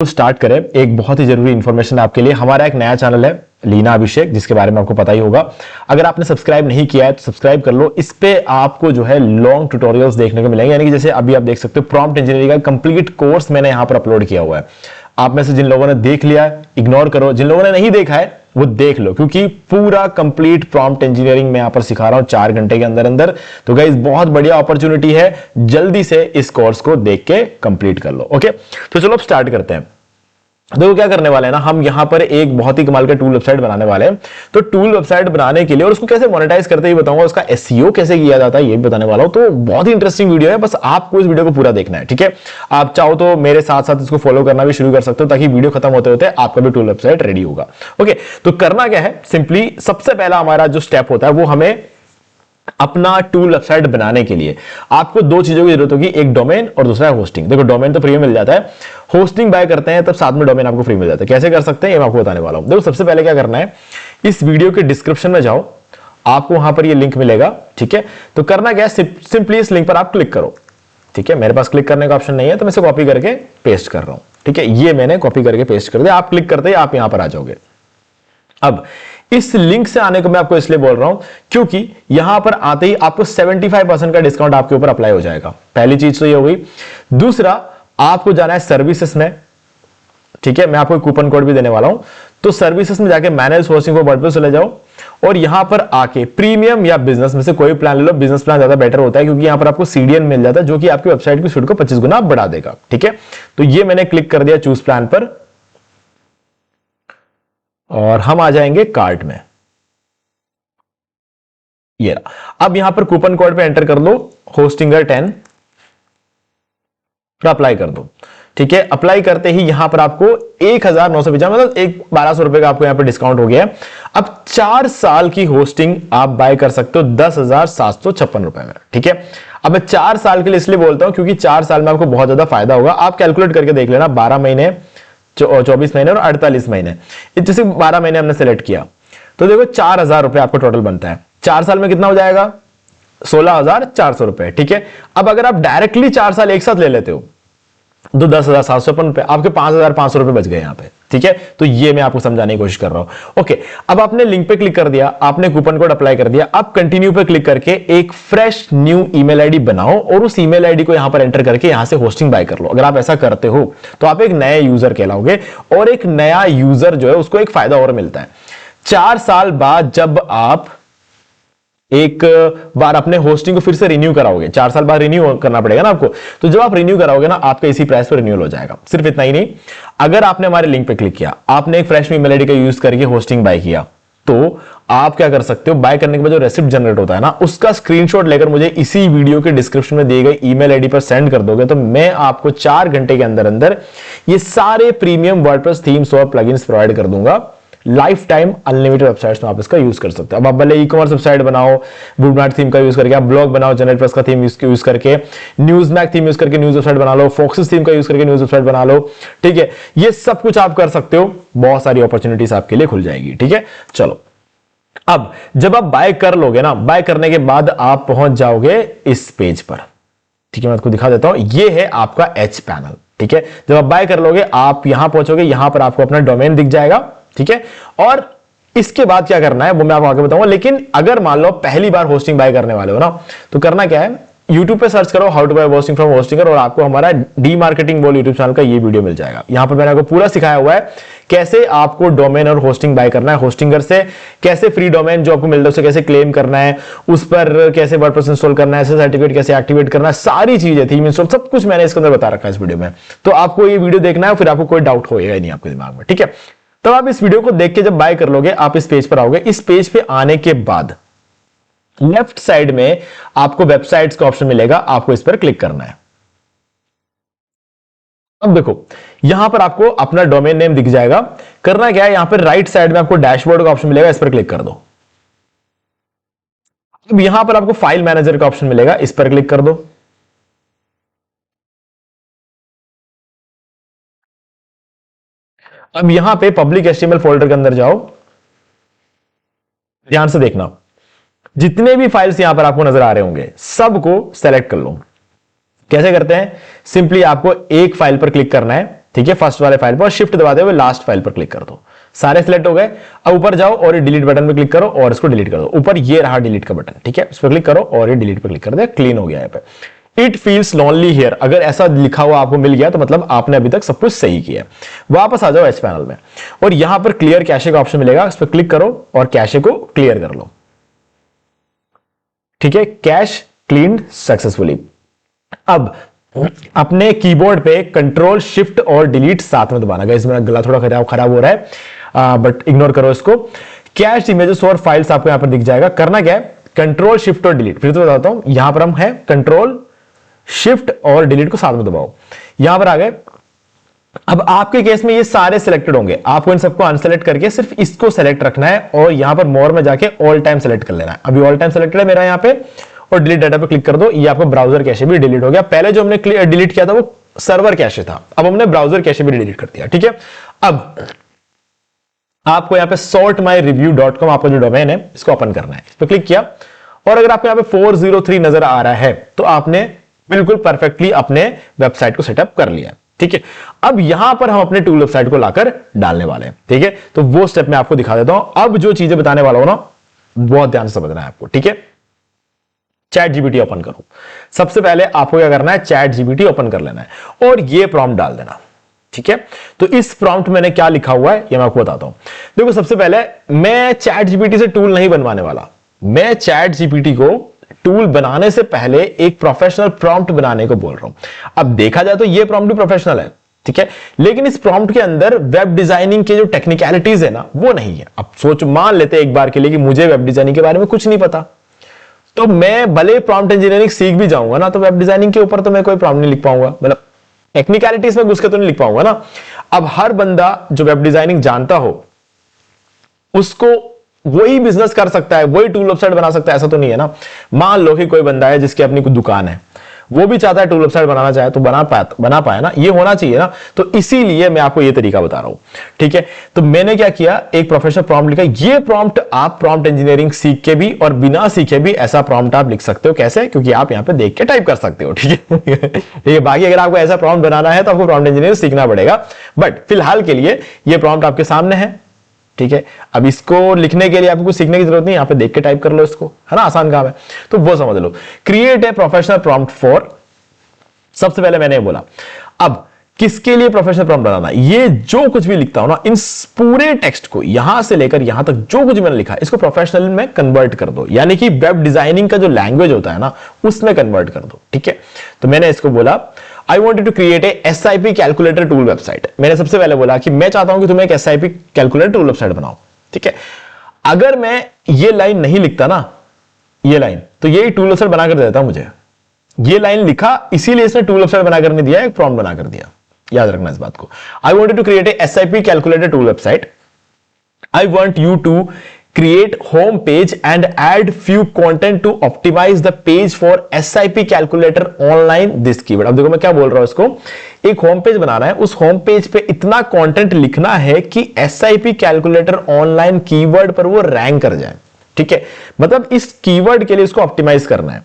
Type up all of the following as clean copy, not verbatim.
तो स्टार्ट करें। एक बहुत ही जरूरी इंफॉर्मेशन आपके लिए, हमारा एक नया चैनल है लीना अभिषेक, जिसके बारे में आपको पता ही होगा। अगर आपने सब्सक्राइब नहीं किया है तो सब्सक्राइब कर लो। इस पे आपको जो है लॉन्ग ट्यूटोरियल्स देखने को मिलेंगे, यानी कि जैसे अभी आप देख सकते हो प्रॉम्प्ट इंजीनियरिंग का कंप्लीट कोर्स मैंने यहां पर अपलोड किया हुआ है। आप में से जिन लोगों ने देख लिया इग्नोर करो, जिन लोगों ने नहीं देखा है वो देख लो, क्योंकि पूरा कंप्लीट प्रॉम्प्ट इंजीनियरिंग मैं यहां पर सिखा रहा हूं 4 घंटे के अंदर अंदर। तो गाइस बहुत बढ़िया अपॉर्चुनिटी है, जल्दी से इस कोर्स को देख के कंप्लीट कर लो। ओके, तो चलो अब स्टार्ट करते हैं। देखो क्या करने वाले हैं ना, हम यहां पर एक बहुत ही कमाल का टूल वेबसाइट बनाने वाले हैं। तो टूल वेबसाइट बनाने के लिए और उसको कैसे मोनेटाइज करते ही बताऊंगा, उसका एसईओ कैसे किया जाता है ये भी बताने वाला हूं। तो बहुत ही इंटरेस्टिंग वीडियो है, बस आपको इस वीडियो को पूरा देखना है, ठीक है। आप चाहो तो मेरे साथ साथ इसको फॉलो करना भी शुरू कर सकते हो, ताकि वीडियो खत्म होते होते आपका भी टूल वेबसाइट रेडी होगा। ओके, तो करना क्या है, सिंपली सबसे पहला हमारा जो स्टेप होता है वो हमें अपना टूल वेबसाइट बनाने के लिए आपको दो चीजों की जरूरत होगी, एक डोमेन और दूसरा है होस्टिंग। देखो डोमेन तो फ्री में मिल जाता है, होस्टिंग बाय करते हैं तब साथ में डोमेन आपको फ्री मिल जाता है। कैसे कर सकते हैं ये मैं आपको बताने वाला हूं। देखो सबसे पहले क्या करना है, इस वीडियो के डिस्क्रिप्शन में जाओ, आपको वहां पर ये लिंक मिलेगा, ठीक है। तो करना क्या है, सिंपली इस लिंक पर आप क्लिक करो, ठीक है। मेरे पास क्लिक करने का ऑप्शन नहीं है तो मैं इसे कॉपी करके पेस्ट कर रहा हूं, ठीक है। ये मैंने कॉपी करके पेस्ट कर दिया, आप क्लिक करते ही आप यहां पर आ जाओगे। अब इस लिंक से आने को मैं आपको इसलिए बोल रहा हूं क्योंकि यहां पर आते ही आपको 75% का डिस्काउंट आपके ऊपर अप्लाई हो जाएगा। पहली चीज तो ये हो गई। दूसरा, आपको जाना है सर्विसेज में, ठीक है। मैं आपको कूपन कोड भी देने वाला हूं। तो सर्विसेज में जाके मैनेज होस्टिंग फॉर वर्डप्रेस चले जाओ और यहां पर आके प्रीमियम या बिजनेस में से कोई प्लान ले लो। बिजनेस प्लान ज्यादा बेटर होता है क्योंकि यहां पर आपको सीडीएन मिल जाता है, जो कि आपकी वेबसाइट की स्पीड को 25 गुना बढ़ा देगा, ठीक है। तो ये मैंने क्लिक कर दिया चूज प्लान पर और हम आ जाएंगे कार्ट में। ये रहा। अब यहां पर कूपन कोड पे एंटर कर दो होस्टिंगर 10 और अप्लाई कर दो, ठीक है। अप्लाई करते ही यहां पर आपको 1950 मतलब 1200 रुपए का आपको यहां पर डिस्काउंट हो गया है। अब 4 साल की होस्टिंग आप बाय कर सकते हो 10,756 रुपए में, ठीक है। अब मैं 4 साल के लिए इसलिए बोलता हूं क्योंकि 4 साल में आपको बहुत ज्यादा फायदा होगा। आप कैलकुलेट करके देख लेना, 12 महीने 24 महीने और 48 महीने, जैसे 12 महीने हमने सेलेक्ट किया तो देखो 4,000 रुपए आपको टोटल बनता है। 4 साल में कितना हो जाएगा, 16,400 रुपए, ठीक है। अब अगर आप डायरेक्टली 4 साल एक साथ ले लेते हो तो 10,755 रुपए, आपके 5,500 रुपए बच गए यहां पे, ठीक है। तो ये मैं आपको समझाने की कोशिश कर रहा हूं। ओके, अब आपने लिंक पे क्लिक कर दिया, आपने कूपन कोड अप्लाई कर दिया। अब कंटिन्यू पे क्लिक करके एक फ्रेश न्यू ईमेल आईडी बनाओ और उस ईमेल आईडी को यहां पर एंटर करके यहां से होस्टिंग बाय कर लो। अगर आप ऐसा करते हो तो आप एक नए यूजर कहलाओगे और एक नया यूजर जो है उसको एक फायदा और मिलता है। 4 साल बाद जब आप एक बार अपने होस्टिंग को फिर से रिन्यू कराओगे, 4 साल बाद रिन्यू करना पड़ेगा ना आपको, तो जब आप रिन्यू कराओगे ना आपका इसी प्राइस पर रिन्यूअल हो जाएगा। सिर्फ इतना ही नहीं, अगर आपने हमारे लिंक पे क्लिक किया, आपने एक फ्रेश ईमेल आईडी का यूज करके होस्टिंग बाय किया, तो आप क्या कर सकते हो, बाय करने के बाद जो रेसिप्ट जनरेट होता है ना, उसका स्क्रीनशॉट लेकर मुझे इसी वीडियो के डिस्क्रिप्शन में दिए गए ईमेल आईडी पर सेंड कर दोगे, तो मैं आपको 4 घंटे के अंदर अंदर ये सारे प्रीमियम वर्डप्रेस थीम्स और प्लगइन्स प्रोवाइड कर दूंगा। लाइफ टाइम अनलिमिटेड वेबसाइट्स में आप इसका यूज कर सकते हो। अब आप भले ई कॉमर्स वेबसाइट बनाओ, वुडमार्ट थीम का यूज करके, आप ब्लॉग बनाओ जनरेट प्लस का थीम यूज करके, न्यूज़मैग थीम यूज करके न्यूज वेबसाइट बना लो, फोक्सिस थीम का यूज करके न्यूज वेबसाइट बना लो, ठीक है। ये सब कुछ आप कर सकते हो, बहुत सारी अपॉर्चुनिटीज आपके लिए खुल जाएगी, ठीक है। चलो, अब जब आप बाय कर लोगे ना, बाय करने के बाद आप पहुंच जाओगे इस पेज पर, ठीक है। मैं आपको दिखा देता हूं, ये है आपका एच पैनल, ठीक है। जब आप बाय कर लोगे आप यहां पहुंचोगे, यहां पर आपको अपना डोमेन दिख जाएगा, ठीक है। और इसके बाद क्या करना है वो मैं आपको आगे बताऊंगा। लेकिन अगर मान लो पहली बार होस्टिंग बाय करने वाले हो ना, तो करना क्या है, YouTube पे सर्च करो how to buy hosting from Hostinger और आपको हमारा the marketing wall YouTube channel का ये वीडियो मिल जाएगा। यहां पर मैंने आपको पूरा सिखाया हुआ है कैसे आपको डोमेन और होस्टिंग बाय करना है, होस्टिंगर से कैसे फ्री डोमेन जो आपको मिलता है उसे कैसे क्लेम करना है, उस पर कैसे वर्डप्रेस इंस्टॉल करना है, सर्टिफिकेट कैसे एक्टिवेट करना है, सारी चीजें थीम इंस्टॉल सब कुछ मैंने इसके अंदर बता रखा है इस वीडियो में। तो आपको ये वीडियो देखना है, फिर आपको कोई डाउट होएगा ही नहीं आपके दिमाग में, ठीक है। तब आप इस वीडियो को देख के जब बाय कर लोगे, आप इस पेज पर आओगे। इस पेज पे आने के बाद लेफ्ट साइड में आपको वेबसाइट्स का ऑप्शन मिलेगा, आपको इस पर क्लिक करना है। अब देखो यहां पर आपको अपना डोमेन नेम दिख जाएगा। करना क्या है, यहां पर राइट साइड में आपको डैशबोर्ड का ऑप्शन मिलेगा, इस पर क्लिक कर दो। अब यहां पर आपको फाइल मैनेजर का ऑप्शन मिलेगा, इस पर क्लिक कर दो। अब यहां पे पब्लिक एचटीएमएल फोल्डर के अंदर जाओ, ध्यान से देखना, जितने भी फाइल्स यहां पर आपको नजर आ रहे होंगे सबको सेलेक्ट कर लो। कैसे करते हैं, सिंपली आपको एक फाइल पर क्लिक करना है, ठीक है, फर्स्ट वाले फाइल पर, और शिफ्ट दबाते हुए लास्ट फाइल पर क्लिक कर दो। सारे सिलेक्ट हो गए। अब ऊपर जाओ और ये डिलीट बटन पे क्लिक करो और इसको डिलीट कर दो। ऊपर ये रहा डिलीट का बटन, ठीक है, इस पर क्लिक करो और ये डिलीट पे क्लिक कर दे, क्लीन हो गया यहाँ पे। इट फील्स लॉनली हियर, अगर ऐसा लिखा हुआ आपको मिल गया तो मतलब आपने अभी तक सब कुछ सही किया है। वापस आ जाओ एच पैनल में और यहां पर क्लियर कैशे का ऑप्शन मिलेगा, इस पर क्लिक करो और कैशे को क्लियर कर लो। ठीक है, कैश क्लीन सक्सेसफुली। अब अपने कीबोर्ड पे कंट्रोल शिफ्ट और डिलीट साथ में दबाना। गाइस मेरा गला थोड़ा खराब हो रहा है, बट इग्नोर करो इसको। कैश इमेजेस और फाइल्स आपको यहां पर दिख जाएगा। करना क्या है, कंट्रोल शिफ्ट और डिलीट, फिर तो बताता हूं। यहां पर हम है कंट्रोल शिफ्ट और डिलीट को साथ में दबाओ, यहां पर आ गए। अब आपके केस में ये सारे सिलेक्टेड होंगे, आपको इन सबको अनसेलेक्ट करके सिर्फ इसको सेलेक्ट रखना है और यहां पर मोर में जाके ऑल टाइम सेलेक्ट कर लेना है। अभी ऑल टाइम सेलेक्टेड है मेरा यहां पे, और डिलीट डाटा पे क्लिक कर दो। ये आपका ब्राउजर कैशे भी डिलीट हो गया। पहले जो हमने डिलीट किया था वो सर्वर कैशे था, अब हमने ब्राउजर कैशे भी डिलीट कर दिया। ठीक है, अब आपको यहां पे sortmyreview.com आपका जो डोमेन है इसको ओपन करना है। इस पर क्लिक किया और अगर आपको यहां पे 403 नजर आ रहा है तो आपने बिल्कुल परफेक्टली अपने वेबसाइट को सेटअप कर लिया। ठीक है, अब यहां पर हम अपने टूल वेबसाइट को लाकर डालने वाले हैं। ठीक है, तो वो स्टेप मैं आपको दिखा देता हूं। अब जो चीजें बताने वाला हूं ना, बहुत ध्यान से समझना है आपको। ठीक है, चैट जीपीटी ओपन करो। सबसे पहले आपको क्या करना है, चैट जीपीटी ओपन कर लेना है और ये प्रॉम्प्ट डाल देना। ठीक है, तो इस प्रॉम्प्ट मैंने क्या लिखा हुआ है ये मैं आपको बताता हूं। देखो, सबसे पहले मैं चैट जीपीटी से टूल नहीं बनवाने वाला। मैं चैट जीपीटी को टूल बनाने से पहले एक प्रोफेशनल प्रॉम्प्ट बनाने को बोल रहा हूं। अब देखा जाए तो ये प्रॉम्प्ट भी प्रोफेशनल है, ठीक है, लेकिन इस प्रॉम्प्ट के अंदर वेब डिजाइनिंग के जो टेक्निकलिटीज है ना वो नहीं है। अब सोच, मान लेते एक बार के लिए कि मुझे वेब डिजाइनिंग के बारे में कुछ नहीं पता, तो मैं भले प्रॉम्प्ट इंजीनियरिंग सीख भी जाऊंगा ना, तो वेब डिजाइनिंग के ऊपर तो मैं कोई प्रॉम्प्ट नहीं लिख पाऊंगा, मतलब टेक्निकलिटीज में घुस के तो नहीं लिख पाऊंगा ना। अब हर बंदा जो वेब डिजाइनिंग जानता हो उसको वही बिजनेस कर सकता है, वही टूल वेबसाइट बना सकता है, ऐसा तो नहीं है ना। मान लो कि कोई बंदा है जिसकी अपनी कोई दुकान है, वो भी चाहता है टूल वेबसाइट बनाना चाहे तो बना पाए ना, ये होना चाहिए ना। तो इसीलिए मैं आपको ये तरीका बता रहा हूं। ठीक है, तो मैंने क्या किया, एक प्रोफेशनल प्रॉम्प्ट लिखा। ये प्रॉम्प्ट आप प्रॉम्प्ट इंजीनियरिंग सीख के भी और बिना सीखे भी ऐसा प्रॉम्प्ट आप लिख सकते हो। कैसे? क्योंकि आप यहां पे देख के टाइप कर सकते हो। ठीक है, ठीक है, बाकी अगर आपको ऐसा प्रॉम्प्ट बनाना है तो आपको प्रॉम्प्ट इंजीनियरिंग सीखना पड़ेगा, बट फिलहाल के लिए ये प्रॉम्प्ट आपके सामने है। ठीक है, अब इसको लिखने के लिए आपको सीखने की जरूरत नहीं, यहां पे देख के टाइप कर लो इसको, है ना, आसान काम है। तो वो समझ लो, create a professional prompt for, सबसे पहले मैंने बोला। अब किसके लिए प्रोफेशनल प्रॉम्प्ट बनाना, ये जो कुछ भी लिखता हूं ना, इन पूरे टेक्स्ट को यहां से लेकर यहां तक जो कुछ मैंने लिखा इसको प्रोफेशनल में कन्वर्ट कर दो, यानी कि वेब डिजाइनिंग का जो लैंग्वेज होता है ना उसमें कन्वर्ट कर दो। ठीक है, तो मैंने इसको बोला, I wanted to create a SIP calculator tool website. मैंने सबसे पहले बोला कि मैं चाहता हूं कि तुम एक SIP कैलकुलेटर टूल वेबसाइट बनाओ। ठीक है, अगर मैं ये लाइन नहीं लिखता ना, ये लाइन, तो ये टूल वेबसाइट बनाकर देता मुझे। ये लाइन लिखा इसीलिए इसने टूल वेबसाइट बनाकर नहीं दिया, एक प्रॉम्प्ट बनाकर दिया। याद रखना इस बात को। I wanted to create a SIP calculator tool website. I want you to create home page and add few content to optimize the page for SIP calculator online this keyword। अब देखो मैं क्या बोल रहा हूं, इसको एक होम पेज बनाना है, उस होम पेज पे इतना कंटेंट लिखना है कि SIP कैलकुलेटर ऑनलाइन कीवर्ड पर वो रैंक कर जाए। ठीक है, मतलब इस कीवर्ड के लिए इसको ऑप्टिमाइज करना है।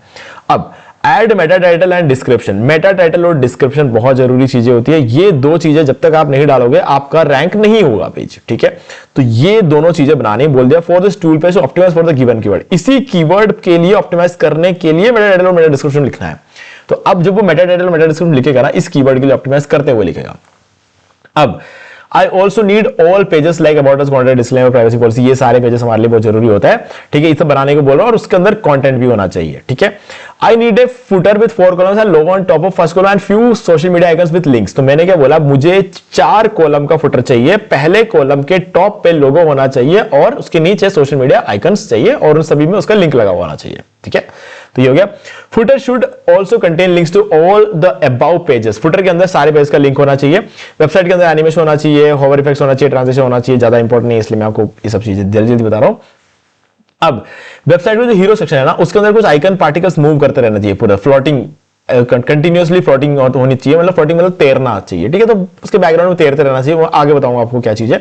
अब add meta title and description, meta title और डिस्क्रिप्शन बहुत जरूरी चीजें होती है। ये दो चीजें जब तक आप नहीं डालोगे आपका रैंक नहीं होगा पेज। ठीक है, तो ये दोनों चीजें बनानी बोल दिया। For this tool page optimise for the given keyword, इसी कीवर्ड के लिए ऑप्टिमाइज करने के लिए मेटा टाइटल और मेटा डिस्क्रिप्शन लिखना है। तो अब जब वो मेटा टाइटल और मेटा डिस्क्रिप्शन लिखेगा ना, इस कीवर्ड के लिए ऑप्टिमाइज करते हुए लिखेगा। अब I also need all pages like about us, content, disclaimer, privacy policy, ये सारे पेजेस हमारे लिए बहुत जरूरी होता है। ठीक है, इसे बनाने को बोल रहा हूं और उसके अंदर कंटेंट भी होना चाहिए। ठीक है, I need a footer with 4 columns and logo on top of first column and few social media icons with links. तो मैंने क्या बोला, मुझे 4 कॉलम का फुटर चाहिए, पहले कॉलम के टॉप पे लोगो होना चाहिए और उसके नीचे सोशल मीडिया आइकन्स चाहिए और उन सभी में उसका लिंक लगा होना चाहिए। ठीक है, तो ये हो गया। Footer should also contain links to all the about pages, footer के अंदर सारे पेज का लिंक होना चाहिए। वेबसाइट के अंदर एनिमेशन होना चाहिए, होवर इफेक्ट्स होना चाहिए, ट्रांजिशन होना चाहिए। ज्यादा इंपॉर्टेंट नहीं है इसलिए मैं आपको ये सब चीजें जल्दी जल्दी बता रहा हूं। अब वेबसाइट में जो हीरो सेक्शन है ना, उसके अंदर कुछ आइकन पार्टिकल्स मूव करते रहना चाहिए, पूरा फ्लोटिंग कंटिन्यूअसली फ्लोटिंग होनी चाहिए, मतलब फ्लोटिंग मतलब तैरना चाहिए, ठीक है। तो उसके बैकग्राउंड में तैरते रहना चाहिए, वो आगे बताऊंगा आपको क्या चीज है,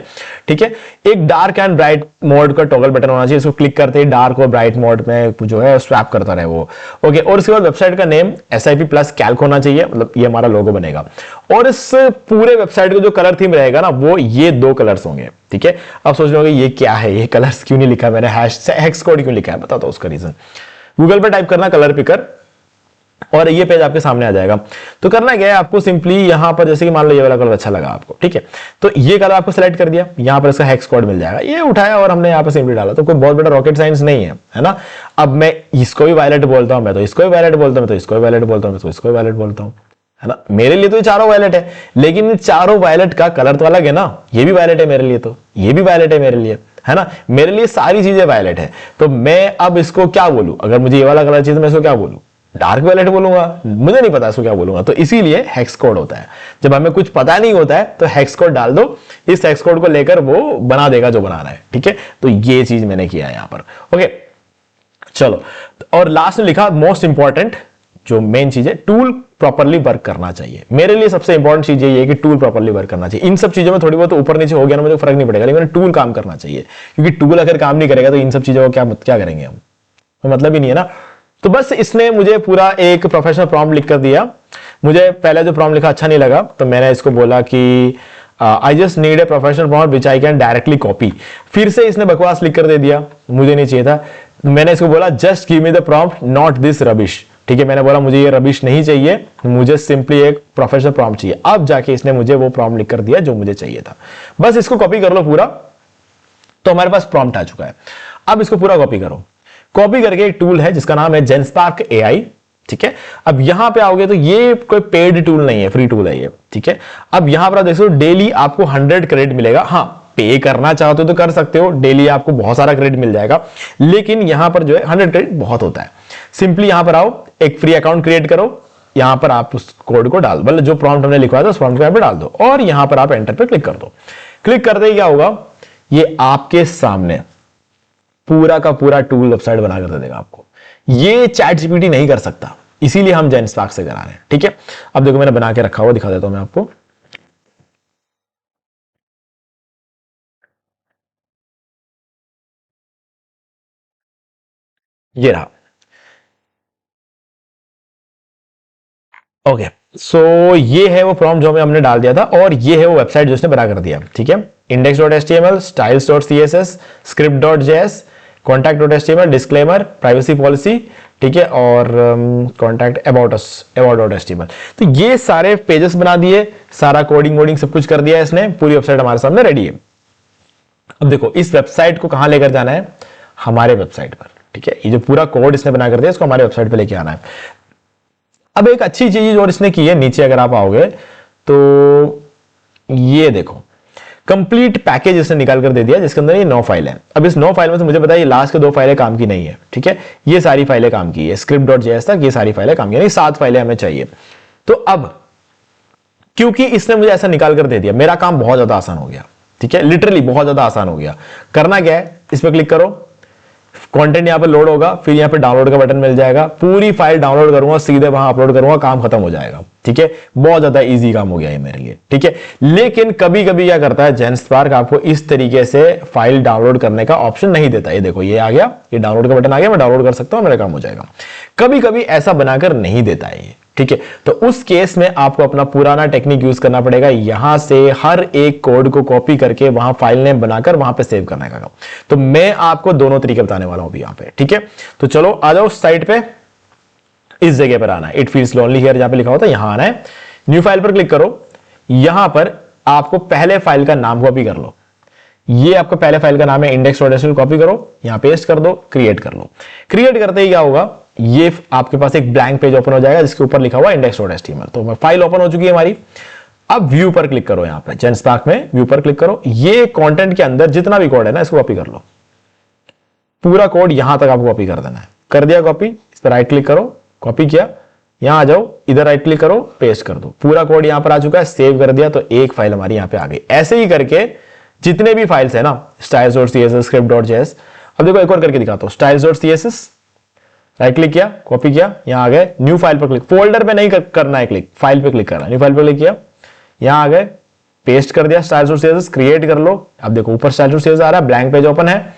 ठीक है। एक डार्क एंड ब्राइट मोड का टॉगल बटन होना चाहिए, इसको क्लिक करते ही डार्क और ब्राइट मोड में जो है स्वैप करता रहे वो, ओके। और उसके बाद वेबसाइट का नेम SIP प्लस कैल्क होना चाहिए, मतलब ये हमारा लोगो बनेगा। और इस पूरे वेबसाइट का जो कलर थीम रहेगा ना, वो ये 2 कलर्स होंगे, ठीक है। अब सोच रहे ये क्या है, ये कलर्स क्यों नहीं लिखा मैंने, हेक्स कोड क्यों लिखा है, बताता हूं उसका रीजन। गूगल पे टाइप करना कलर पिकर और ये पेज आपके सामने आ जाएगा। तो करना क्या है आपको, सिंपली यहां पर जैसे कि मान लो ये वाला कलर अच्छा लगा आपको, ठीक है, तो ये कलर आपको सेलेक्ट कर दिया, यहां पर इसका हेक्स कोड मिल जाएगा, ये उठाया और हमने यहां पर सिंपली डाला, तो कोई बहुत बड़ा रॉकेट साइंस नहीं है ना। अब मैं इसको भी वायलेट बोलता हूं, मैं तो इसको भी वायलेट बोलता हूं, मैं तो इसको भी वायलेट बोलता हूं, मैं तो इसको भी वायलेट बोलता हूं, है ना। मेरे लिए तो ये चारों वायलेट है, लेकिन इन चारों वायलेट का कलर तो अलग है ना, ये भी वायलेट है मेरे लिए, तो ये भी वायलेट है मेरे लिए, है ना। मेरे लिए सारी चीजें वायलेट है, तो मैं अब इसको क्या बोलूं, अगर मुझे ये वाला कलर चाहिए तो मैं इसको क्या बोलूं, डार्क वायलेट बोलूंगा, मुझे नहीं पता इसको क्या बोलूंगा। तो इसीलिए हेक्स कोड होता है, जब हमें कुछ पता नहीं होता है तो हेक्स कोड डाल दो, इस हेक्स कोड को लेकर वो बना देगा जो बनाना है, ठीक है। तो ये चीज मैंने किया है यहां पर, ओके। चलो, और लास्ट में लिखा मोस्ट इंपॉर्टेंट, जो मेन चीज है, टूल प्रॉपर्ली वर्क करना चाहिए। मेरे लिए सबसे इंपॉर्टेंट चीज ये है कि टूल प्रॉपर्ली वर्क करना चाहिए। इन सब चीजों में थोड़ी बहुत ऊपर नीचे हो गया ना, मुझे फर्क नहीं पड़ेगा, लेकिन टूल काम करना चाहिए, क्योंकि टूल अगर काम नहीं करेगा तो इन सब चीजों को क्या करेंगे हम, मतलब ही नहीं है ना। तो बस इसने मुझे पूरा एक प्रोफेशनल प्रॉम्प्ट लिख कर दिया। मुझे पहले जो प्रॉम्प्ट लिखा अच्छा नहीं लगा, तो मैंने इसको बोला कि I just need a professional prompt which I can directly copy. फिर से इसने बकवास लिख कर दे दिया, मुझे नहीं चाहिए था। मैंने इसको बोला just give me the prompt not this rubbish, ठीक है। मैंने बोला मुझे ये रबिश नहीं चाहिए, मुझे सिंपली एक प्रोफेशनल प्रॉम्प्ट चाहिए। अब जाके इसने मुझे वो प्रॉम्प्ट लिख कर दिया जो मुझे चाहिए था। बस इसको कॉपी कर लो पूरा, तो हमारे पास प्रॉम्प्ट आ चुका है। अब इसको पूरा कॉपी करो। कॉपी करके एक टूल है जिसका नाम है जेनस्पार्क AI, ठीक है। अब यहां पे आओगे तो ये कोई पेड टूल नहीं है, फ्री टूल है ये, ठीक है। अब यहां पर आप देखो डेली आपको 100 क्रेडिट मिलेगा। हाँ, पे करना चाहते हो तो कर सकते हो, डेली आपको बहुत सारा क्रेडिट मिल जाएगा, लेकिन यहां पर जो है 100 क्रेडिट बहुत होता है। सिंपली यहां पर आओ, एक फ्री अकाउंट क्रिएट करो, यहां पर आप उस कोड को डाल, मतलब जो प्रॉम्प्ट हमने लिखवाया था उस प्रॉम्प्ट को यहां पर डाल दो, और यहां पर आप एंटर पे क्लिक कर दो। क्लिक करते ही क्या होगा, ये आपके सामने पूरा का पूरा टूल वेबसाइट बना कर दे देगा आपको। ये चैट जीपीटी नहीं कर सकता, इसीलिए हम जेनस्पार्क से करा रहे हैं, ठीक है। अब देखो मैंने बना के रखा हुआ, दिखा देता हूं मैं आपको। ये रहा, ओके। सो ये है वो प्रॉम्प्ट जो हमें हमने डाल दिया था, और ये है वो वेबसाइट जो उसने बना कर दिया, ठीक है। index.html, styles.css, script.js, contact.html, disclaimer, privacy policy, ठीक है, और कॉन्टैक्ट about.html। तो ये सारे पेजेस बना दिए, सारा कोडिंग वोडिंग सब कुछ कर दिया इसने, पूरी वेबसाइट हमारे सामने रेडी है। अब देखो इस वेबसाइट को कहां लेकर जाना है, हमारे वेबसाइट पर, ठीक है। ये जो पूरा कोड इसने बना कर दिया, इसको हमारे वेबसाइट पर लेके आना है। अब एक अच्छी चीज और इसने की है, नीचे अगर आप आओगे तो ये देखो कंप्लीट पैकेज इसने निकाल कर दे दिया, जिसके अंदर ये 9 फाइल है। अब इस 9 फाइल में से मुझे बताइए लास्ट के 2 फाइलें काम की नहीं है, ठीक है। ये सारी फाइलें काम की है, script.js तक ये सारी फाइलें काम की नहीं, 7 फाइलें हमें चाहिए। तो अब क्योंकि इसने मुझे ऐसा निकाल कर दे दिया, मेरा काम बहुत ज्यादा आसान हो गया, ठीक है, लिटरली बहुत ज्यादा आसान हो गया। करना क्या है, इस पर क्लिक करो, कंटेंट यहां पर लोड होगा, फिर यहां पे डाउनलोड का बटन मिल जाएगा, पूरी फाइल डाउनलोड करूंगा, सीधे वहां अपलोड करूंगा, काम खत्म हो जाएगा, ठीक है। बहुत ज्यादा इजी काम हो गया है मेरे लिए, ठीक है। लेकिन कभी कभी क्या करता है जेनस्पार्क, आपको इस तरीके से फाइल डाउनलोड करने का ऑप्शन नहीं देता। ये देखो ये आ गया, ये डाउनलोड का बटन आ गया, मैं डाउनलोड कर सकता हूं, मेरा काम हो जाएगा। कभी कभी ऐसा बनाकर नहीं देता है ये, ठीक है। तो उस केस में आपको अपना पुराना टेक्निक यूज करना पड़ेगा, यहां से हर एक कोड को कॉपी करके वहां फाइल नेम बनाकर वहां पे सेव करने का काम। तो मैं आपको दोनों तरीके बताने वाला हूं यहां पे, ठीक है। तो चलो आ जाओ साइट पे, इस जगह पर आना है, इट फील्स लोनली हियर जहां पे लिखा होता है, यहां आना है, न्यू फाइल पर क्लिक करो। यहां पर आपको पहले फाइल का नाम कॉपी कर लो, ये आपका पहले फाइल का नाम है index.html, कॉपी करो, यहां पेस्ट कर दो, क्रिएट कर लो। क्रिएट करते ही क्या होगा, ये आपके पास एक ब्लैंक पेज ओपन हो जाएगा जिसके ऊपर लिखा हुआ index.html। तो फाइल ओपन हो चुकी है हमारी। अब व्यू पर क्लिक करो, यहां पर जेनस्पार्क में व्यू पर क्लिक करो, ये कंटेंट के अंदर जितना भी कोड है ना इसको कॉपी कर लो, पूरा कोड यहां तक आपको कॉपी कर देना है। कर दिया कॉपी, इस पर राइट क्लिक करो, कॉपी किया, यहां आ जाओ, इधर राइट क्लिक करो, पेस्ट कर दो, पूरा कोड यहां पर आ चुका है, सेव कर दिया, तो एक फाइल हमारी यहां पे आ गई। ऐसे ही करके जितने भी फाइल्स है ना, styles.css, script.js, अब देखो एक और करके दिखाता हूं, styles.css, राइट क्लिक किया, कॉपी किया, यहां आ गए, न्यू फाइल पर क्लिक, फोल्डर पे नहीं करना है क्लिक, फाइल पे क्लिक करना है, न्यू फाइल पे क्लिक किया, यहां आ गए, पेस्ट कर दिया, स्टाइल्स और सीरीज क्रिएट कर लो। अब देखो ऊपर स्टाइल्स और सीरीज आ रहा है, ब्लैंक पेज ओपन है,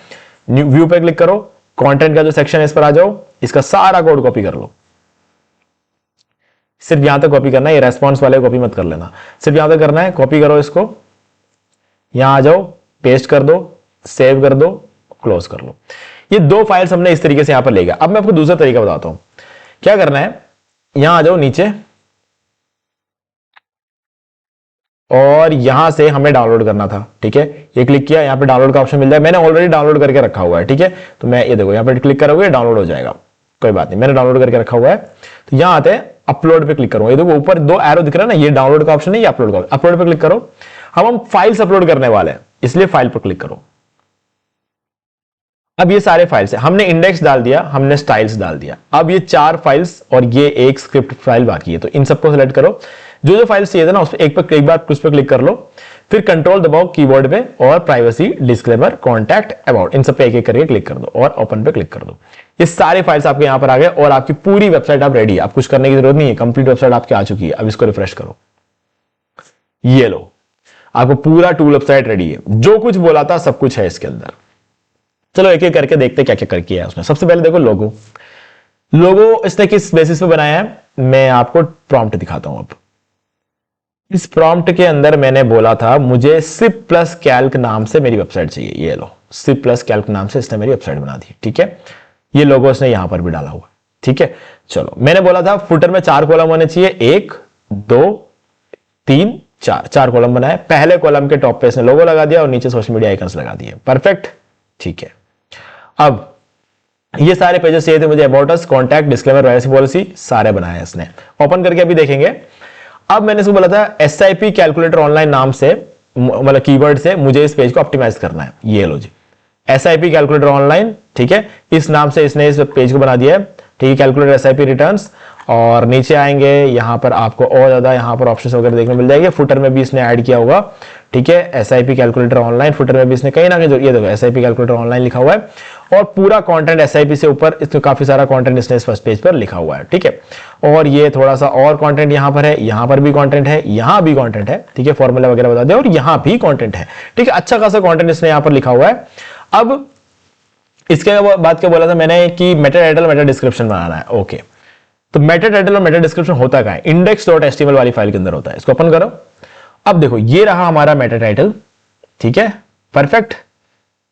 न्यू व्यू पे क्लिक करो, कंटेंट का जो सेक्शन है इस पर आ जाओ, इसका सारा कोड कॉपी कर लो। सिर्फ यहां तक कॉपी करना है, ये रेस्पॉन्स वाले कॉपी मत कर लेना, सिर्फ यहां तक करना है, कॉपी करो इसको, यहां आ जाओ, पेस्ट कर दो, सेव कर दो, क्लोज कर लो। ये दो फाइल्स हमने इस तरीके से यहां पर ले गया। अब मैं आपको दूसरा तरीका बताता हूं, क्या करना है, यहां आ जाओ नीचे, और यहां से हमें डाउनलोड करना था, ठीक है, ये क्लिक किया, यहां पे डाउनलोड का ऑप्शन मिल जाए, मैंने ऑलरेडी डाउनलोड करके रखा हुआ है, ठीक है, तो मैं ये देखो यहां पे क्लिक करोगे डाउनलोड हो जाएगा, कोई बात नहीं, मैंने डाउनलोड करके रखा हुआ है। तो यहां आते हैं, अपलोड पे क्लिक करूंगा, ये देखो ऊपर दो एरो दिख रहा है ना, ये डाउनलोड का ऑप्शन है, ये अपलोड का, अपलोड पे क्लिक करो। हम फाइल्स अपलोड करने वाले हैं, इसलिए फाइल पर क्लिक करो। अब ये सारे फाइल्स है, हमने इंडेक्स डाल दिया, हमने स्टाइल्स डाल दिया, अब ये 4 फाइल्स और ये एक स्क्रिप्ट फाइल बाकी है, तो इन सबको सिलेक्ट करो, जो जो फाइल्स चाहिए था ना उस पर एक बार उस पर क्लिक कर लो, फिर कंट्रोल दबाओ कीबोर्ड पे और प्राइवेसी, डिस्क्लेमर, कॉन्टैक्ट, अबाउट, इन सब पे एक करके क्लिक कर दो और ओपन पे क्लिक कर दो। ये सारे फाइल्स आपके यहां पर आ गए और आपकी पूरी वेबसाइट आप रेडी है, आप कुछ करने की जरूरत नहीं है, कंप्लीट वेबसाइट आपकी आ चुकी है। अब इसको रिफ्रेश करो, ये लो, आपको पूरा टूल वेबसाइट रेडी है, जो कुछ बोला था सब कुछ है इसके अंदर। चलो एक एक करके देखते क्या क्या करके है उसने। सबसे पहले देखो लोगो, लोगो इसने किस बेसिस पे बनाया है, मैं आपको प्रॉम्प्ट दिखाता हूं। अब इस प्रॉम्प्ट के अंदर मैंने बोला था मुझे सिप प्लस कैल्क नाम से मेरी वेबसाइट चाहिए, ये लो, सिप प्लस कैल्क नाम से इसने मेरी वेबसाइट बना दी, ठीक है, ये लोगो इसने यहां पर भी डाला हुआ, ठीक है। चलो मैंने बोला था फुटर में 4 कॉलम होने चाहिए, 1 2 3 4 कॉलम बनाए, पहले कॉलम के टॉप पे इसने लोगो लगा दिया और नीचे सोशल मीडिया आइकन्स लगा दिए, परफेक्ट, ठीक है। अब ये सारे पेजेस चाहिए थे मुझे, about us, contact, disclaimer, privacy policy, सारे बनाए इसने। ओपन करके अभी देखेंगे। अब मैंने इसको बोला था SIP कैलकुलेटर ऑनलाइन नाम से, मतलब कीवर्ड से मुझे इस पेज को ऑप्टिमाइज करना है, ये लो जी, SIP कैलकुलेटर ऑनलाइन, ठीक है, इस नाम से इसने इस पेज को बना दिया है, ठीक है, कैलकुलेटर SIP रिटर्न्स। और नीचे आएंगे, यहां पर आपको और ज्यादा यहां पर ऑप्शंस वगैरह देखने मिल जाएंगे, फुटर में भी इसने ऐड किया होगा, ठीक है, SIP कैलकुलेटर ऑनलाइन, फुटर में भी इसने कहीं ना कहीं, ये देखो SIP कैलकुलेटर ऑनलाइन लिखा हुआ है, और पूरा कंटेंट SIP से ऊपर इसमें काफी सारा कंटेंट इसने इस फर्स्ट पेज पर लिखा हुआ है, ठीक है। और ये थोड़ा सा और कंटेंट यहां पर है, यहां पर भी कंटेंट है, यहां भी कंटेंट है, ठीक है, फॉर्मूला वगैरह बता दे, और यहां भी कंटेंट है, ठीक है, अच्छा खासा कंटेंट इसने यहां पर लिखा हुआ है। अब इसके बाद क्या बोला था मैंने कि मेटा टाइटल, मेटा डिस्क्रिप्शन बनाना है, ओके। तो मेटा टाइटल और मेटा डिस्क्रिप्शन होता क्या है, index.html वाली फाइल के अंदर होता है, इसको ओपन करो। अब देखो ये रहा हमारा मेटा टाइटल, ठीक है, परफेक्ट,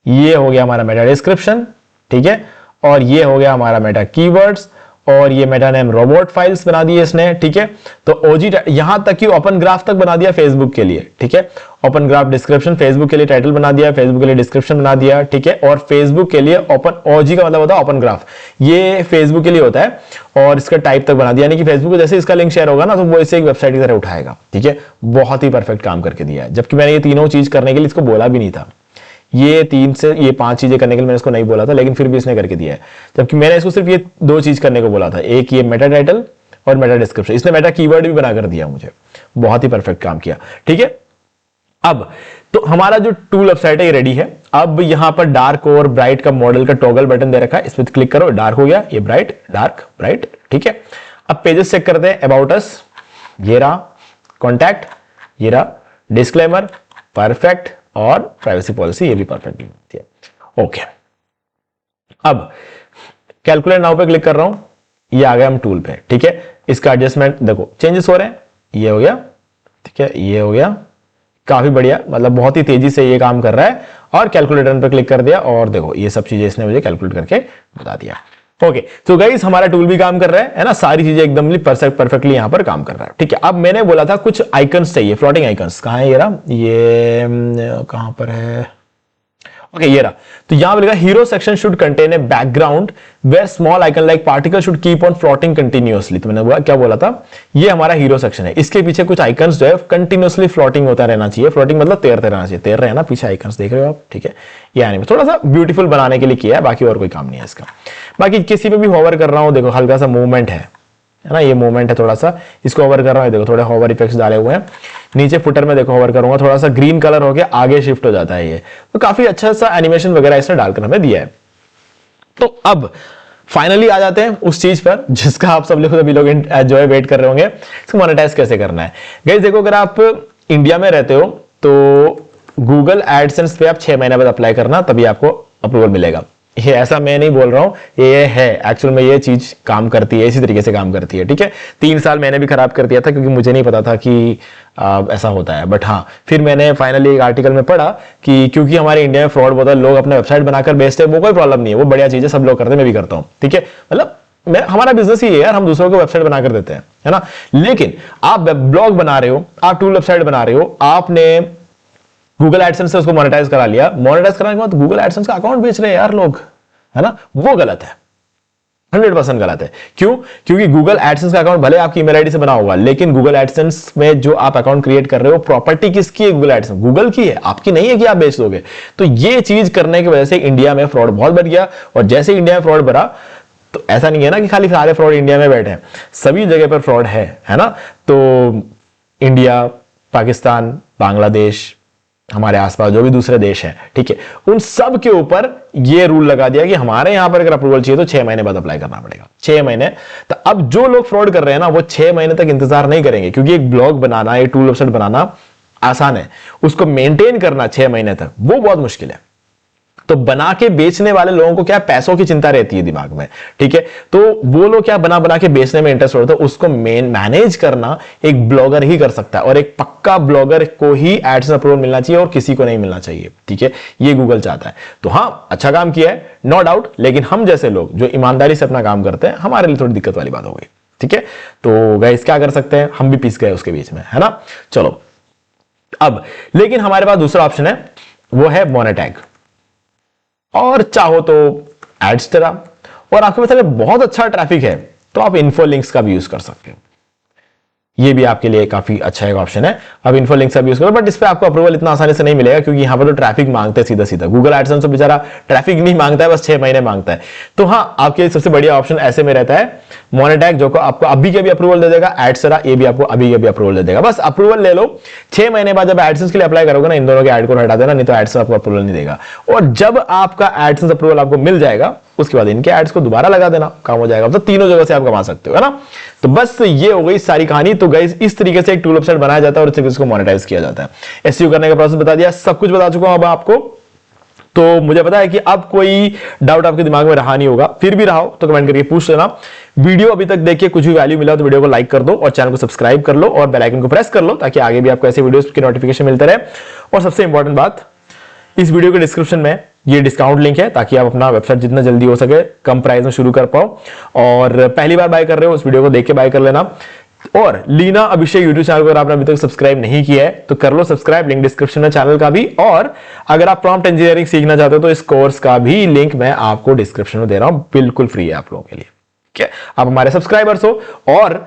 ये हो गया हमारा मेटा डिस्क्रिप्शन, ठीक है, और ये हो गया हमारा मेटा कीवर्ड्स, और ये मेटा नेम रोबोट फाइल्स बना दी इसने, ठीक है। तो ओजी यहां तक कि ओपन ग्राफ तक बना दिया फेसबुक के लिए, ठीक है, ओपन ग्राफ डिस्क्रिप्शन, फेसबुक के लिए टाइटल बना दिया, फेसबुक के लिए डिस्क्रिप्शन बना दिया, ठीक है, और फेसबुक के लिए ओपन, ओजी का मतलब होता है ओपन ग्राफ, ये फेसबुक के लिए होता है, और इसका टाइप तक बना दिया, यानी कि फेसबुक को जैसे इसका लिंक शेयर होगा ना तो वो इसे एक वेबसाइट की तरह उठाएगा, ठीक है। बहुत ही परफेक्ट काम करके दिया है, जबकि मैंने ये तीनों चीज करने के लिए इसको बोला भी नहीं था, ये 3 से ये 5 चीजें करने के लिए मैंने इसको नहीं बोला था, लेकिन फिर भी इसने करके दिया है, जबकि मैंने इसको सिर्फ ये 2 चीज करने को बोला था, एक ये मेटा टाइटल और मेटा डिस्क्रिप्शन, इसने मेटा कीवर्ड भी बनाकर दिया मुझे, बहुत ही परफेक्ट काम किया, ठीक है। अब तो हमारा जो टूल वेबसाइट है ये रेडी है। अब यहां पर डार्क और ब्राइट का मॉडल का टॉगल बटन दे रखा है, इस पर क्लिक करो, डार्क हो गया, ये ब्राइट, डार्क, ब्राइट, ठीक है। अब पेजेस चेक करते हैं, अबाउट अस, ये रहा, कॉन्टैक्ट, ये रहा, डिस्क्लेमर, परफेक्ट, और प्राइवेसी पॉलिसी ये भी परफेक्ट होती है, ओके। अब कैलकुलेट नाउ पे क्लिक कर रहा हूं, ये आ गया हम टूल पे, ठीक है। इसका एडजस्टमेंट देखो, चेंजेस हो रहे हैं, ये हो गया, ठीक है, ये हो गया, काफी बढ़िया, मतलब बहुत ही तेजी से ये काम कर रहा है। और कैलकुलेटर पे क्लिक कर दिया और देखो ये सब चीजें इसने मुझे कैलकुलेट करके बता दिया, ओके। तो गाइस हमारा टूल भी काम कर रहा है ना, सारी चीजें एकदम परफेक्टली यहां पर काम कर रहा है, ठीक है। अब मैंने बोला था कुछ आइकन्स चाहिए, फ्लोटिंग आइकन्स, कहां है ये रहा, ये कहां पर है, ओके, ये रहा। तो यहां पर लिखा hero section should contain a background where small icon like particle should keep on floating continuously. तो मैंने क्या बोला था, ये हमारा हीरो सेक्शन है, इसके पीछे कुछ आइकन्स जो है कंटिन्यूअसली फ्लोटिंग होता रहना चाहिए, फ्लोटिंग मतलब तैरते रहना चाहिए, तैर रहे हैं ना पीछे आइकन्स देख रहे हो आप, ठीक है। ये एनिमे थोड़ा सा ब्यूटीफुल बनाने के लिए किया है, बाकी और कोई काम नहीं है इसका। बाकी किसी पे भी होवर कर रहा हूं, देखो हल्का सा मूवमेंट है ना, ये मूवमेंट है थोड़ा सा, इसको होवर कर रहा हूं, देखो थोड़े होवर इफेक्ट्स डाले हुए हैं। नीचे फुटर में देखो होवर करूंगा, थोड़ा सा ग्रीन कलर हो गया, आगे शिफ्ट हो जाता है ये, तो काफी अच्छा सा एनिमेशन वगैरह इसने डालकर हमें दिया है। तो अब फाइनली आ जाते हैं उस चीज पर जिसका आप सब लोग अभी लोग जो है वेट कर रहे होंगे, इसको मोनेटाइज कैसे करना है। गाइस देखो, अगर आप इंडिया में रहते हो तो गूगल एडसेंस पे आप 6 महीने बाद अप्लाई करना, तभी आपको अप्रूवल मिलेगा। ये ऐसा मैं नहीं बोल रहा हूं, ये है एक्चुअल में, ये चीज काम करती है, इसी तरीके से काम करती है। ठीक है, 3 साल मैंने भी खराब कर दिया था क्योंकि मुझे नहीं पता था कि ऐसा होता है। बट हाँ, फिर मैंने फाइनली एक आर्टिकल में पढ़ा कि क्योंकि हमारे इंडिया में फ्रॉड बहुत है, लोग अपने वेबसाइट बनाकर बेचते हैं, वो कोई प्रॉब्लम नहीं है, वो बढ़िया चीज है, सब लोग करते हैं, मैं भी करता हूँ। ठीक है, मतलब हमारा बिजनेस ही है यार, हम दूसरों को वेबसाइट बनाकर देते हैं, है ना। लेकिन आप ब्लॉग बना रहे हो, आप टूल वेबसाइट बना रहे हो, आपने गूगल एडसेंस से उसको मोनेटाइज करा लिया, मोनेटाइज कराने के बाद गूगल एडसेंस का अकाउंट बेच रहे हैं यार लोग, है ना, वो गलत है, 100% गलत है। क्यों? क्योंकि गूगल एडसेंस का अकाउंट भले आपकी ईमेल आईडी से बना होगा, लेकिन गूगल एडसेंस में जो आप अकाउंट क्रिएट कर रहे हो, प्रॉपर्टी किसकी है? गूगल एडसेंस गूगल की है, आपकी नहीं है कि आप बेच दोगे। तो ये चीज करने की वजह से इंडिया में फ्रॉड बहुत बढ़ गया, और जैसे इंडिया में फ्रॉड बढ़ा तो ऐसा नहीं है ना कि खाली सारे फ्रॉड इंडिया में बैठे हैं, सभी जगह पर फ्रॉड है ना। तो इंडिया, पाकिस्तान, बांग्लादेश, हमारे आसपास जो भी दूसरे देश हैं, ठीक है, उन सब के ऊपर ये रूल लगा दिया कि हमारे यहां पर अगर अप्रूवल चाहिए तो 6 महीने बाद अप्लाई करना पड़ेगा, 6 महीने। तो अब जो लोग फ्रॉड कर रहे हैं ना, वो 6 महीने तक इंतजार नहीं करेंगे, क्योंकि एक ब्लॉग बनाना, एक टूल वेबसाइट बनाना आसान है, उसको मेंटेन करना 6 महीने तक वो बहुत मुश्किल है। तो बना के बेचने वाले लोगों को क्या, पैसों की चिंता रहती है दिमाग में, ठीक है। तो वो लोग क्या, बना बना के बेचने में इंटरेस्ट होता है, उसको मैनेज करना एक ब्लॉगर ही कर सकता है, और एक पक्का ब्लॉगर को ही एडसेंस अप्रूवल मिलना चाहिए और किसी को नहीं मिलना चाहिए, ठीक है, ये गूगल चाहता है। तो हाँ, अच्छा काम किया है, नो डाउट, लेकिन हम जैसे लोग जो ईमानदारी से अपना काम करते हैं, हमारे लिए थोड़ी दिक्कत वाली बात हो गई, ठीक है। तो गाइस क्या कर सकते हैं, हम भी पिस गए उसके बीच में, है ना। चलो अब, लेकिन हमारे पास दूसरा ऑप्शन है, वो है मोनेटैग, और चाहो तो एड्सटेरा, और आपके पास बहुत अच्छा ट्रैफिक है तो आप इन्फो लिंक्स का भी यूज कर सकते हो, ये भी आपके लिए काफी अच्छा एक ऑप्शन है। अब इन्फो लिंक्स का भी यूज करो, बट इस पे आपको अप्रूवल इतना आसानी से नहीं मिलेगा, क्योंकि यहां पर तो ट्रैफिक मांगते हैं सीधा सीधा। गूगल एडसेंस तो बेचारा ट्रैफिक नहीं मांगता है, बस 6 महीने मांगता है। तो हाँ, आपके लिए सबसे बढ़िया ऑप्शन ऐसे में रहता है मोनेटैग, जो को आपको अभी के भी अप्रूवल दे देगा, एड्सटेरा ये भी आपको अभी के भी अप्रूवल दे देगा। बस अप्रूवल ले लो, 6 महीने बाद जब एडसेंस के लिए अप्लाई करोगे ना, इन दोनों के ऐड को हटा देना, नहीं तो एडसेंस आपको अप्रूवल नहीं देगा। और जब आपका एडसेंस अप्रूवल आपको मिल जाएगा, उसके बाद इनके एड्स को दोबारा लगा देना, काम हो जाएगा। तो तीनों जगह से आप कमा सकते हो, है ना। तो बस ये हो गई सारी कहानी। तो गाइस, इस तरीके से एक टूल वेबसाइट बनाया जाता है और इस तरीके से मोनेटाइज किया जाता है। एसईओ करने का प्रोसेस बता दिया, सब कुछ बता चुका हूं अब आपको। तो मुझे पता है कि अब कोई डाउट आपके दिमाग में रहा नहीं होगा, फिर भी रहा हो तो कमेंट करके पूछ लेना। वीडियो अभी तक देखिए, कुछ भी वैल्यू मिला तो वीडियो को लाइक कर दो और चैनल को सब्सक्राइब कर लो और बेल आइकन को प्रेस कर लो, ताकि आगे भी आपको ऐसे वीडियोस की नोटिफिकेशन मिलते रहे। और सबसे इंपॉर्टेंट बात, इस वीडियो के डिस्क्रिप्शन में ये डिस्काउंट लिंक है, ताकि आप अपना वेबसाइट जितना जल्दी हो सके कम प्राइस में शुरू कर पाओ। और पहली बार बाय कर रहे हो, उस वीडियो को देख के बाय कर लेना। और लीना अभिषेक यूट्यूब चैनल को अगर आपने अभी तक सब्सक्राइब नहीं किया है तो कर लो सब्सक्राइब, लिंक डिस्क्रिप्शन में चैनल का भी। और अगर आप प्रॉम्प्ट इंजीनियरिंग सीखना चाहते हो तो इस कोर्स का भी लिंक मैं आपको डिस्क्रिप्शन में दे रहा हूं, बिल्कुल फ्री है आप लोगों के लिए, ठीक है। आप हमारे सब्सक्राइबर्स हो और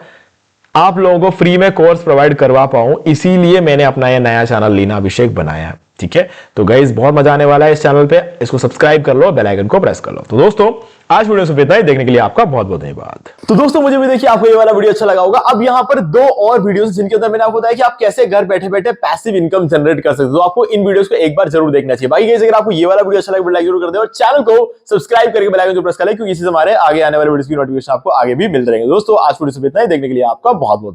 आप लोगों को फ्री में कोर्स प्रोवाइड करवा पाऊं, इसीलिए मैंने अपना यह नया चैनल लीना अभिषेक बनाया है, ठीक है। तो गाइस, बहुत मजा आने वाला है इस चैनल पे, इसको सब्सक्राइब कर लो, बेल आइकन को प्रेस कर लो। तो दोस्तों, आज वीडियो से इतना ही, देखने के लिए आपका बहुत बहुत धन्यवाद। तो दोस्तों, मुझे भी देखिए आपको ये वाला वीडियो अच्छा लगा होगा। अब यहाँ पर 2 और वीडियोस जिनके अंदर मैंने आपको बताया कि आप कैसे घर बैठे बैठे पैसिव इनकम जनरेट कर सकते हो। तो आपको इन वीडियोस को एक बार जरूर देखना चाहिए। भाई गाइस, अगर आपको ये वाला वीडियो अच्छा लगा, लाइक जरूर कर दे और चैनल को सब्सक्राइब करके बेल आइकन को प्रेस कर ले, क्योंकि इससे हमारे आगे आने वाले वीडियोस की नोटिफिकेशन आपको आगे भी मिलते रहेंगे। दोस्तों, आज वीडियो से इतना ही, देखने के लिए आपका बहुत बहुत धन्यवाद।